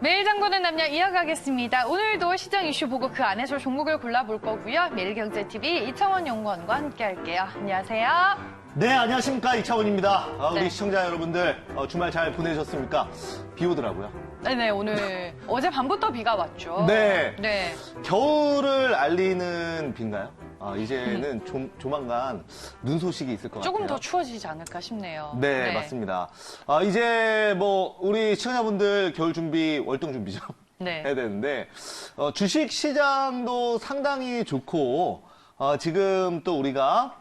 매일 장보는 남녀 이어가겠습니다. 오늘도 시장 이슈 보고 그 안에서 종목을 골라볼 거고요. 매일경제TV 이창원 연구원과 함께 할게요. 안녕하세요. 네, 안녕하십니까. 이창원입니다. 우리 네. 시청자 여러분들 주말 잘 보내셨습니까? 비 오더라고요. 네네, 오늘 어제 밤부터 비가 왔죠. 네. 네. 겨울을 알리는 비인가요? 이제는 조만간 눈 소식이 있을 것 같아요. 조금 더 추워지지 않을까 싶네요. 네, 맞습니다. 이제 우리 시청자분들 겨울 준비, 월동 준비죠. 네. 해야 되는데, 주식 시장도 상당히 좋고, 지금 또 우리가,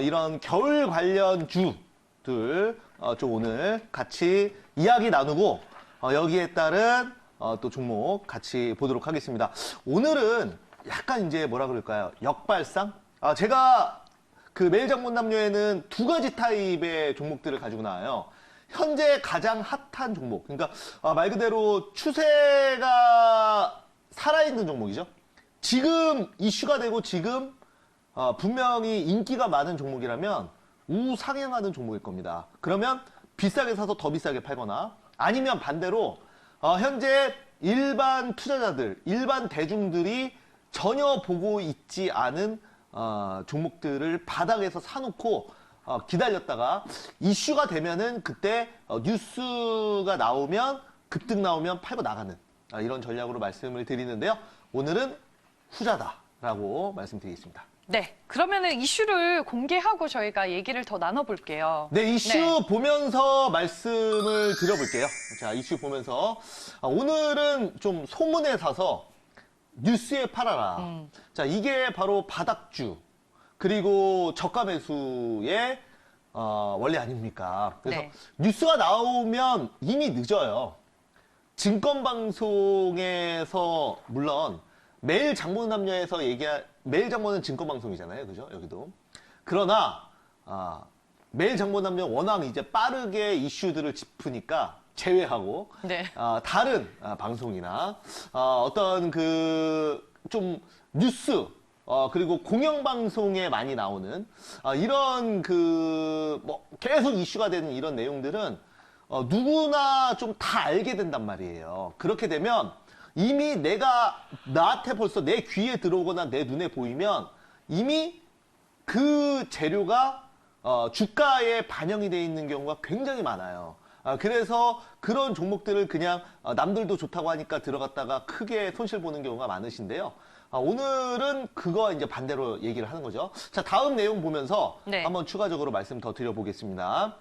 이런 겨울 관련 주들, 좀 오늘 같이 이야기 나누고, 여기에 따른, 또 종목 같이 보도록 하겠습니다. 오늘은 약간 이제 뭐라 그럴까요? 역발상? 제가 그 매일장본남녀에는 두 가지 타입의 종목들을 가지고 나와요. 현재 가장 핫한 종목. 그러니까 말 그대로 추세가 살아있는 종목이죠. 지금 이슈가 되고 지금 분명히 인기가 많은 종목이라면 우상향하는 종목일 겁니다. 그러면 비싸게 사서 더 비싸게 팔거나 아니면 반대로 현재 일반 투자자들, 일반 대중들이 전혀 보고 있지 않은 종목들을 바닥에서 사놓고 기다렸다가 이슈가 되면은 그때 뉴스가 나오면 급등 나오면 팔고 나가는 이런 전략으로 말씀을 드리는데요. 오늘은 후자다라고 말씀드리겠습니다. 네. 그러면은 이슈를 공개하고 저희가 얘기를 더 나눠볼게요. 네, 이슈 보면서 말씀을 드려볼게요. 자, 이슈 보면서 오늘은 좀 소문에 사서 뉴스에 팔아라. 자, 이게 바로 바닥주 그리고 저가 매수의 원리 아닙니까? 그래서 네. 뉴스가 나오면 이미 늦어요. 증권방송에서 물론 매일 장보는 남녀에서 매일 장보는 증권방송이잖아요, 그죠? 여기도. 그러나 매일 장보는 남녀 워낙 이제 빠르게 이슈들을 짚으니까. 제외하고 네. 다른 방송이나 어떤 좀 뉴스 그리고 공영방송에 많이 나오는 이런 계속 이슈가 되는 이런 내용들은 누구나 좀 다 알게 된단 말이에요. 그렇게 되면 이미 나한테 벌써 내 귀에 들어오거나 내 눈에 보이면 이미 그 재료가 주가에 반영이 되어 있는 경우가 굉장히 많아요. 그래서 그런 종목들을 그냥 남들도 좋다고 하니까 들어갔다가 크게 손실 보는 경우가 많으신데요. 오늘은 그거 이제 반대로 얘기를 하는 거죠. 자, 다음 내용 보면서 네. 한번 추가적으로 말씀 더 드려보겠습니다.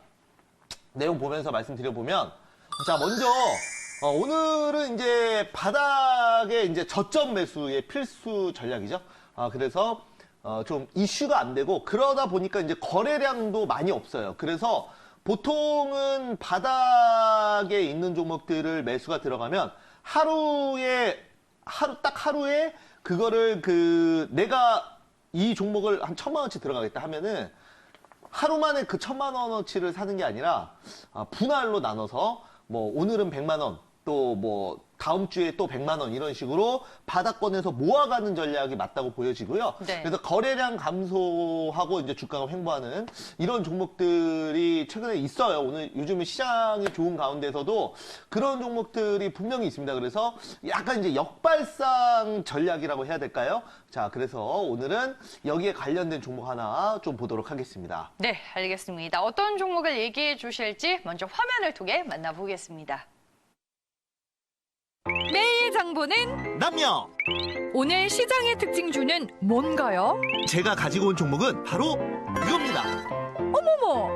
내용 보면서 말씀드려보면, 자, 먼저, 오늘은 이제 바닥에 이제 저점 매수의 필수 전략이죠. 그래서, 좀 이슈가 안 되고, 그러다 보니까 이제 거래량도 많이 없어요. 그래서, 보통은 바닥에 있는 종목들을 매수가 들어가면 딱 하루에 그거를 내가 이 종목을 한 1,000만 원치 들어가겠다 하면은 하루 만에 그 1,000만 원어치를 사는 게 아니라 분할로 나눠서 오늘은 100만 원, 또 다음 주에 또 100만 원 이런 식으로 바닥권에서 모아가는 전략이 맞다고 보여지고요. 네. 그래서 거래량 감소하고 이제 주가가 횡보하는 이런 종목들이 최근에 있어요. 오늘 요즘은 시장이 좋은 가운데서도 그런 종목들이 분명히 있습니다. 그래서 약간 이제 역발상 전략이라고 해야 될까요? 자, 그래서 오늘은 여기에 관련된 종목 하나 좀 보도록 하겠습니다. 네, 알겠습니다. 어떤 종목을 얘기해 주실지 먼저 화면을 통해 만나보겠습니다. 매일 장보는 남녀! 오늘 시장의 특징주는 뭔가요? 제가 가지고 온 종목은 바로 이겁니다. 어머머!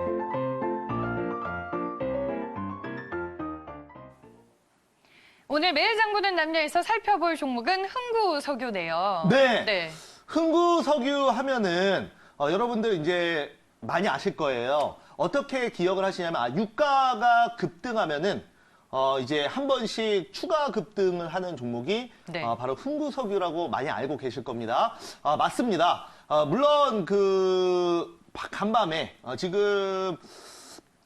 오늘 매일 장보는 남녀에서 살펴볼 종목은 흥구석유네요. 네. 네. 흥구석유 하면은 여러분들 이제 많이 아실 거예요. 어떻게 기억을 하시냐면 유가가 급등하면은 이제 한 번씩 추가 급등을 하는 종목이 네. 바로 흥구석유라고 많이 알고 계실 겁니다. 맞습니다. 물론 간밤에 지금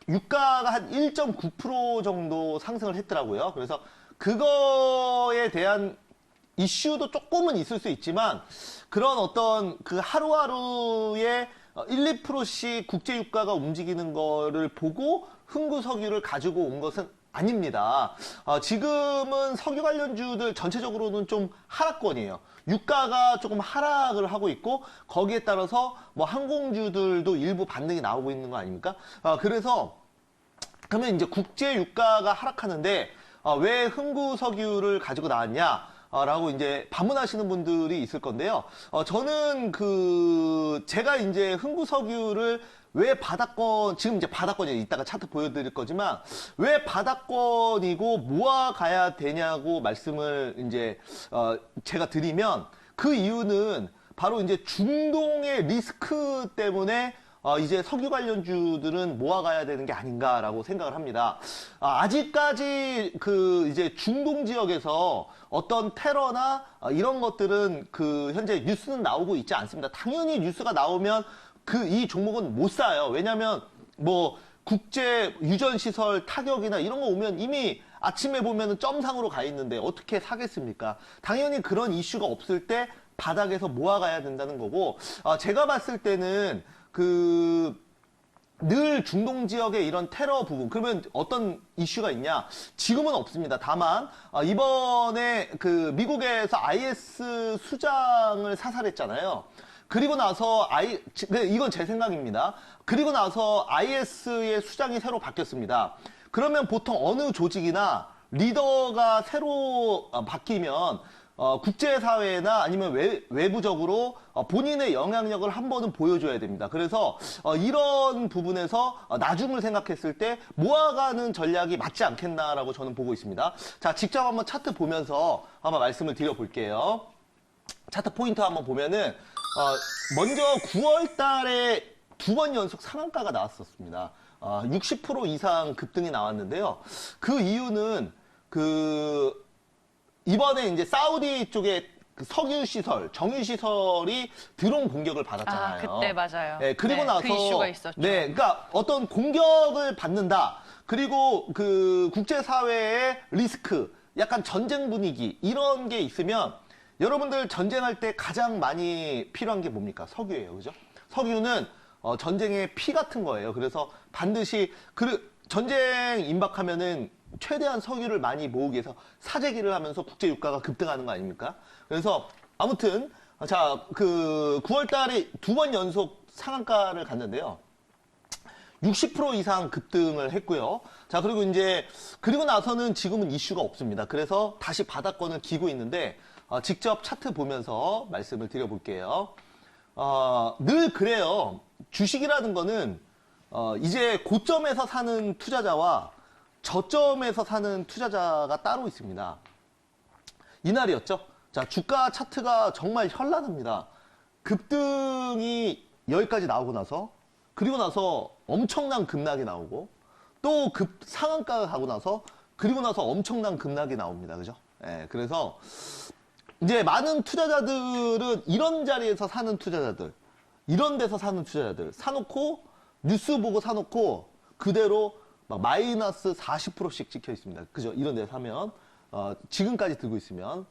유가가 한 1.9% 정도 상승을 했더라고요. 그래서 그거에 대한 이슈도 조금은 있을 수 있지만 그런 어떤 그 하루하루의 1~2%씩 국제 유가가 움직이는 거를 보고 흥구석유를 가지고 온 것은 아닙니다. 지금은 석유 관련주들 전체적으로는 좀 하락권이에요. 유가가 조금 하락을 하고 있고 거기에 따라서 뭐 항공주들도 일부 반등이 나오고 있는 거 아닙니까? 그래서 그러면 이제 국제 유가가 하락하는데 왜 흥구석유를 가지고 나왔냐? 라고 이제 반문하시는 분들이 있을 건데요. 저는 제가 이제 흥구석유를 왜 바닥권, 지금 이제 바닥권이에요. 이따가 차트 보여드릴 거지만, 왜 바닥권이고 모아가야 되냐고 말씀을 이제, 제가 드리면, 그 이유는 바로 이제 중동의 리스크 때문에 이제 석유 관련주들은 모아가야 되는 게 아닌가라고 생각을 합니다. 아직까지 이제 중동 지역에서 어떤 테러나 이런 것들은 현재 뉴스는 나오고 있지 않습니다. 당연히 뉴스가 나오면 이 종목은 못 사요. 왜냐면 뭐 국제 유전시설 타격이나 이런 거 오면 이미 아침에 보면은 점상으로 가 있는데 어떻게 사겠습니까? 당연히 그런 이슈가 없을 때 바닥에서 모아가야 된다는 거고, 제가 봤을 때는 늘 중동 지역의 이런 테러 부분, 그러면 어떤 이슈가 있냐? 지금은 없습니다. 다만, 이번에 미국에서 IS 수장을 사살했잖아요. 그리고 나서 이건 제 생각입니다. 그리고 나서 IS의 수장이 새로 바뀌었습니다. 그러면 보통 어느 조직이나 리더가 새로 바뀌면 국제사회나 아니면 외부적으로 본인의 영향력을 한 번은 보여줘야 됩니다. 그래서 이런 부분에서 나중을 생각했을 때 모아가는 전략이 맞지 않겠나라고 저는 보고 있습니다. 자, 직접 한번 차트 보면서 한번 말씀을 드려볼게요. 차트 포인트 한번 보면은 먼저 9월 달에 2번 연속 상한가가 나왔었습니다. 60% 이상 급등이 나왔는데요. 그 이유는 이번에 이제 사우디 쪽에 석유 시설, 정유 시설이 드론 공격을 받았잖아요. 그때 맞아요. 네, 그리고 네, 나서 그 이슈가 있었죠. 네, 그러니까 어떤 공격을 받는다. 그리고 국제 사회의 리스크, 약간 전쟁 분위기 이런 게 있으면 여러분들 전쟁할 때 가장 많이 필요한 게 뭡니까? 석유예요, 그죠? 석유는 전쟁의 피 같은 거예요. 그래서 반드시 전쟁 임박하면은 최대한 석유를 많이 모으기 위해서 사재기를 하면서 국제 유가가 급등하는 거 아닙니까? 그래서 아무튼 자, 9월 달에 2번 연속 상한가를 갔는데요. 60% 이상 급등을 했고요. 자, 그리고 나서는 지금은 이슈가 없습니다. 그래서 다시 바닥권을 기고 있는데 직접 차트 보면서 말씀을 드려볼게요. 늘 그래요. 주식이라는 거는 이제 고점에서 사는 투자자와 저점에서 사는 투자자가 따로 있습니다. 이날이었죠. 자, 주가 차트가 정말 현란합니다. 급등이 여기까지 나오고 나서, 그리고 나서 엄청난 급락이 나오고, 또 상한가가 가고 나서, 그리고 나서 엄청난 급락이 나옵니다. 그죠? 예, 그래서 이제 많은 투자자들은 이런 자리에서 사는 투자자들, 이런 데서 사는 투자자들, 사놓고, 뉴스 보고 사놓고, 그대로 막 마이너스 40%씩 찍혀 있습니다. 그죠? 이런 데 사면, 지금까지 들고 있으면,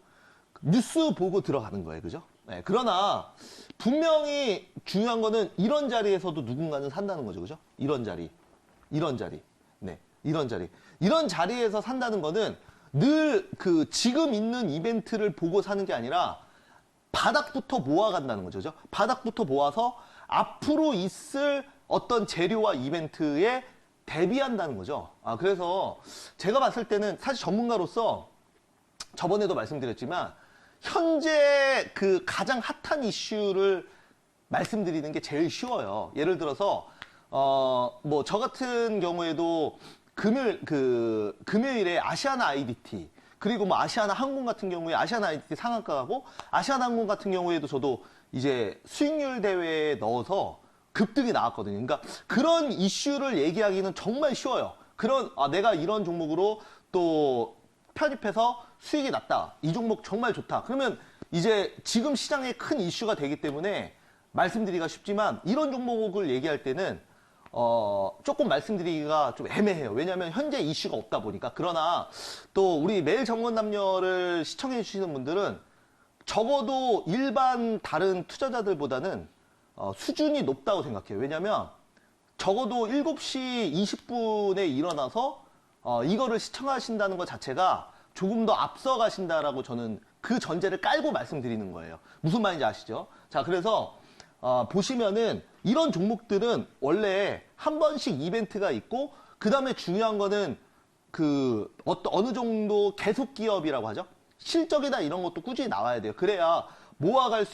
뉴스 보고 들어가는 거예요. 그죠? 네, 그러나, 분명히 중요한 거는 이런 자리에서도 누군가는 산다는 거죠. 그죠? 이런 자리. 네, 이런 자리. 이런 자리에서 산다는 거는 늘 지금 있는 이벤트를 보고 사는 게 아니라 바닥부터 모아간다는 거죠. 그죠? 바닥부터 모아서 앞으로 있을 어떤 재료와 이벤트에 대비한다는 거죠. 그래서 제가 봤을 때는 사실 전문가로서 저번에도 말씀드렸지만 현재 가장 핫한 이슈를 말씀드리는 게 제일 쉬워요. 예를 들어서 뭐 저 같은 경우에도 금요일에 아시아나 IDT 그리고 뭐 아시아나 항공 같은 경우에 아시아나 IDT 상한가 가고 아시아나 항공 같은 경우에도 저도 이제 수익률 대회에 넣어서 급등이 나왔거든요. 그러니까 그런 이슈를 얘기하기는 정말 쉬워요. 내가 이런 종목으로 또 편입해서 수익이 났다. 이 종목 정말 좋다. 그러면 이제 지금 시장에 큰 이슈가 되기 때문에 말씀드리기가 쉽지만 이런 종목을 얘기할 때는 조금 말씀드리기가 좀 애매해요. 왜냐하면 현재 이슈가 없다 보니까. 그러나 또 우리 매일 정권 남녀를 시청해 주시는 분들은 적어도 일반 다른 투자자들보다는 수준이 높다고 생각해요. 왜냐하면 적어도 7시 20분에 일어나서 이거를 시청하신다는 것 자체가 조금 더 앞서가신다라고 저는 그 전제를 깔고 말씀드리는 거예요. 무슨 말인지 아시죠? 자, 그래서 보시면은 이런 종목들은 원래 한 번씩 이벤트가 있고 그 다음에 중요한 거는 그 어느 정도 계속 기업이라고 하죠. 실적이나 이런 것도 꾸준히 나와야 돼요. 그래야 모아갈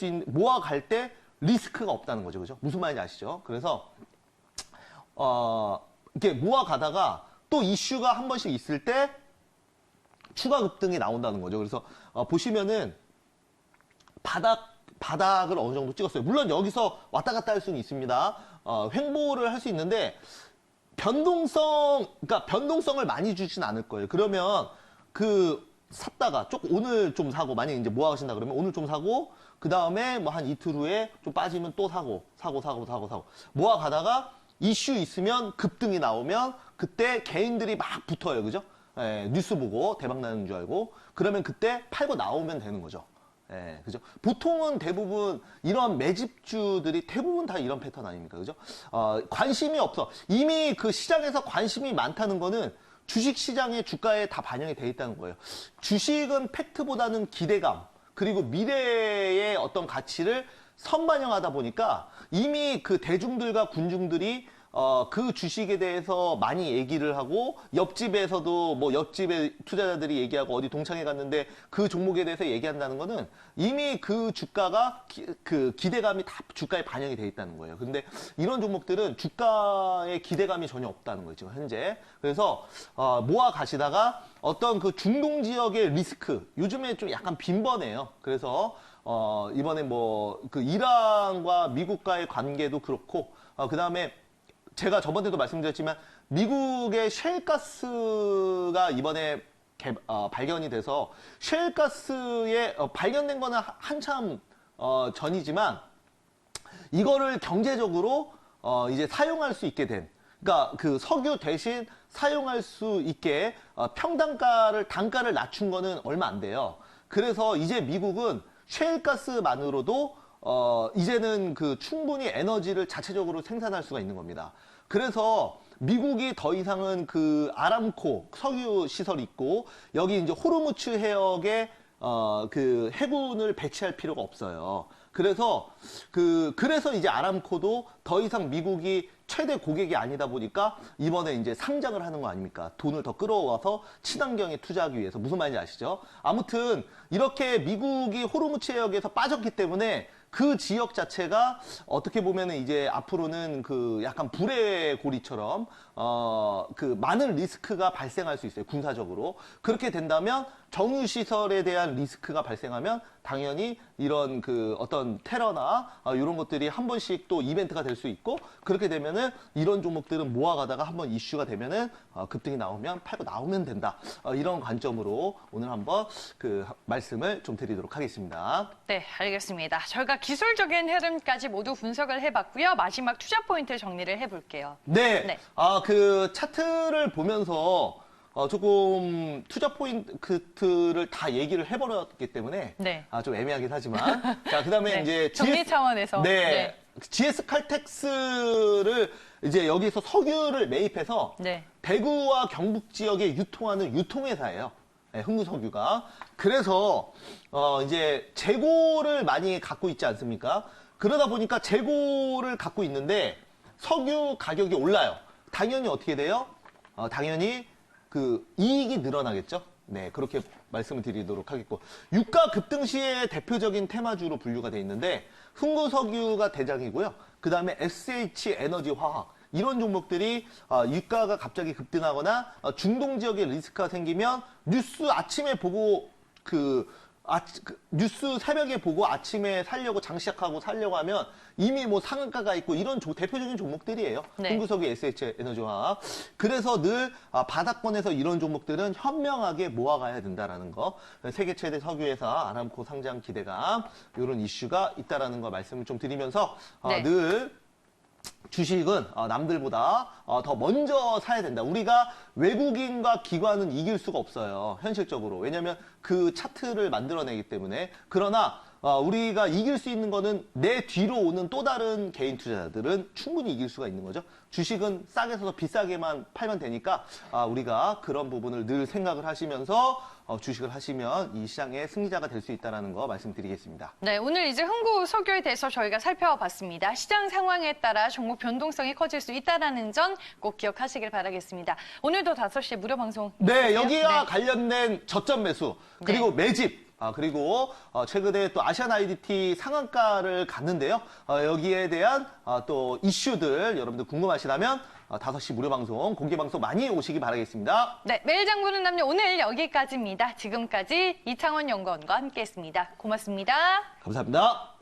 때 리스크가 없다는 거죠. 그죠? 무슨 말인지 아시죠? 그래서 이렇게 모아가다가 또 이슈가 한 번씩 있을 때 추가 급등이 나온다는 거죠. 그래서 보시면은 바닥을 어느 정도 찍었어요. 물론 여기서 왔다 갔다 할 수는 있습니다. 횡보를 할 수 있는데 그러니까 변동성을 많이 주진 않을 거예요. 그러면 샀다가 오늘 좀 사고, 만약에 이제 모아가신다 그러면 오늘 좀 사고, 그 다음에 뭐 한 이틀 후에 좀 빠지면 또 사고. 모아가다가 이슈 있으면 급등이 나오면 그때 개인들이 막 붙어요. 그죠? 예, 뉴스 보고 대박 나는 줄 알고. 그러면 그때 팔고 나오면 되는 거죠. 예, 그죠? 보통은 대부분 이런 매집주들이 대부분 다 이런 패턴 아닙니까? 그죠? 관심이 없어. 이미 그 시장에서 관심이 많다는 거는 주식 시장의 주가에 다 반영이 돼 있다는 거예요. 주식은 팩트보다는 기대감, 그리고 미래의 어떤 가치를 선반영하다 보니까 이미 그 대중들과 군중들이 그 주식에 대해서 많이 얘기를 하고, 옆집에서도 뭐 옆집의 투자자들이 얘기하고 어디 동창회 갔는데 그 종목에 대해서 얘기한다는 거는 이미 그 주가가 그 기대감이 다 주가에 반영이 돼 있다는 거예요. 근데 이런 종목들은 주가에 기대감이 전혀 없다는 거죠, 현재. 그래서 모아 가시다가 어떤 그 중동 지역의 리스크, 요즘에 좀 약간 빈번해요. 그래서 이번에 뭐 그 이란과 미국과의 관계도 그렇고, 그 다음에 제가 저번에도 말씀드렸지만 미국의 셰일가스가 이번에 발견이 돼서, 셰일가스에 발견된 거는 한참 전이지만 이거를 경제적으로 이제 사용할 수 있게 된, 그러니까 그 석유 대신 사용할 수 있게 단가를 낮춘 거는 얼마 안 돼요. 그래서 이제 미국은 셰일가스만으로도 이제는 그 충분히 에너지를 자체적으로 생산할 수가 있는 겁니다. 그래서 미국이 더 이상은 그 아람코 석유 시설이 있고, 여기 이제 호르무즈 해역에 그 해군을 배치할 필요가 없어요. 그래서 이제 아람코도 더 이상 미국이 최대 고객이 아니다 보니까 이번에 이제 상장을 하는 거 아닙니까? 돈을 더 끌어와서 친환경에 투자하기 위해서. 무슨 말인지 아시죠? 아무튼 이렇게 미국이 호르무즈 해역에서 빠졌기 때문에 그 지역 자체가 어떻게 보면은 이제 앞으로는 그 약간 불의 고리처럼 그 많은 리스크가 발생할 수 있어요, 군사적으로. 그렇게 된다면 정유 시설에 대한 리스크가 발생하면 당연히 이런 그 어떤 테러나 이런 것들이 한 번씩 또 이벤트가 될 수 있고, 그렇게 되면은 이런 종목들은 모아가다가 한번 이슈가 되면은 급등이 나오면 팔고 나오면 된다. 이런 관점으로 오늘 한번 그 말씀을 좀 드리도록 하겠습니다. 네, 알겠습니다. 저희가 기술적인 흐름까지 모두 분석을 해봤고요. 마지막 투자 포인트 정리를 해볼게요. 네. 그 차트를 보면서 조금 투자 포인트를 다 얘기를 해버렸기 때문에 네. 좀 애매하긴 하지만, 자, 그다음에 네, 이제 정리 차원에서. 네. GS 칼텍스를 이제 여기서 석유를 매입해서 네. 대구와 경북 지역에 유통하는 유통회사예요. 네, 흥구석유가. 그래서 이제 재고를 많이 갖고 있지 않습니까? 그러다 보니까 재고를 갖고 있는데 석유 가격이 올라요. 당연히 어떻게 돼요? 당연히 그 이익이 늘어나겠죠. 네, 그렇게 말씀을 드리도록 하겠고, 유가 급등 시의 대표적인 테마주로 분류가 돼 있는데 흥구석유가 대장이고요. 그 다음에 SH 에너지 화학, 이런 종목들이 유가가 갑자기 급등하거나 중동 지역에 리스크가 생기면 뉴스 아침에 보고 뉴스 새벽에 보고 아침에 살려고 장시작하고 살려고 하면 이미 뭐 상한가가 있고, 이런 대표적인 종목들이에요. 네. 흥구석유, SH 에너지화학. 그래서 늘 바닥권에서 이런 종목들은 현명하게 모아가야 된다라는 거. 세계 최대 석유회사 아람코 상장 기대감, 이런 이슈가 있다라는 거 말씀을 좀 드리면서 네. 늘 주식은 남들보다 더 먼저 사야 된다. 우리가 외국인과 기관은 이길 수가 없어요, 현실적으로. 왜냐하면 그 차트를 만들어내기 때문에. 그러나 우리가 이길 수 있는 거는 내 뒤로 오는 또 다른 개인 투자자들은 충분히 이길 수가 있는 거죠. 주식은 싸게 사서 비싸게만 팔면 되니까 우리가 그런 부분을 늘 생각을 하시면서 주식을 하시면 이 시장의 승리자가 될 수 있다는 거 말씀드리겠습니다. 네, 오늘 이제 흥국 석유에 대해서 저희가 살펴봤습니다. 시장 상황에 따라 종목 변동성이 커질 수 있다는 점 꼭 기억하시길 바라겠습니다. 오늘도 5시에 무료 방송. 네, 있으세요? 여기와 네. 관련된 저점 매수, 그리고 매집, 그리고 최근에 또 아시안 IDT 상한가를 갔는데요. 여기에 대한 또 이슈들 여러분들 궁금하시다면 5시 무료 방송, 공개 방송 많이 오시기 바라겠습니다. 네, 매일 장보는 남녀 오늘 여기까지입니다. 지금까지 이창원 연구원과 함께했습니다. 고맙습니다. 감사합니다.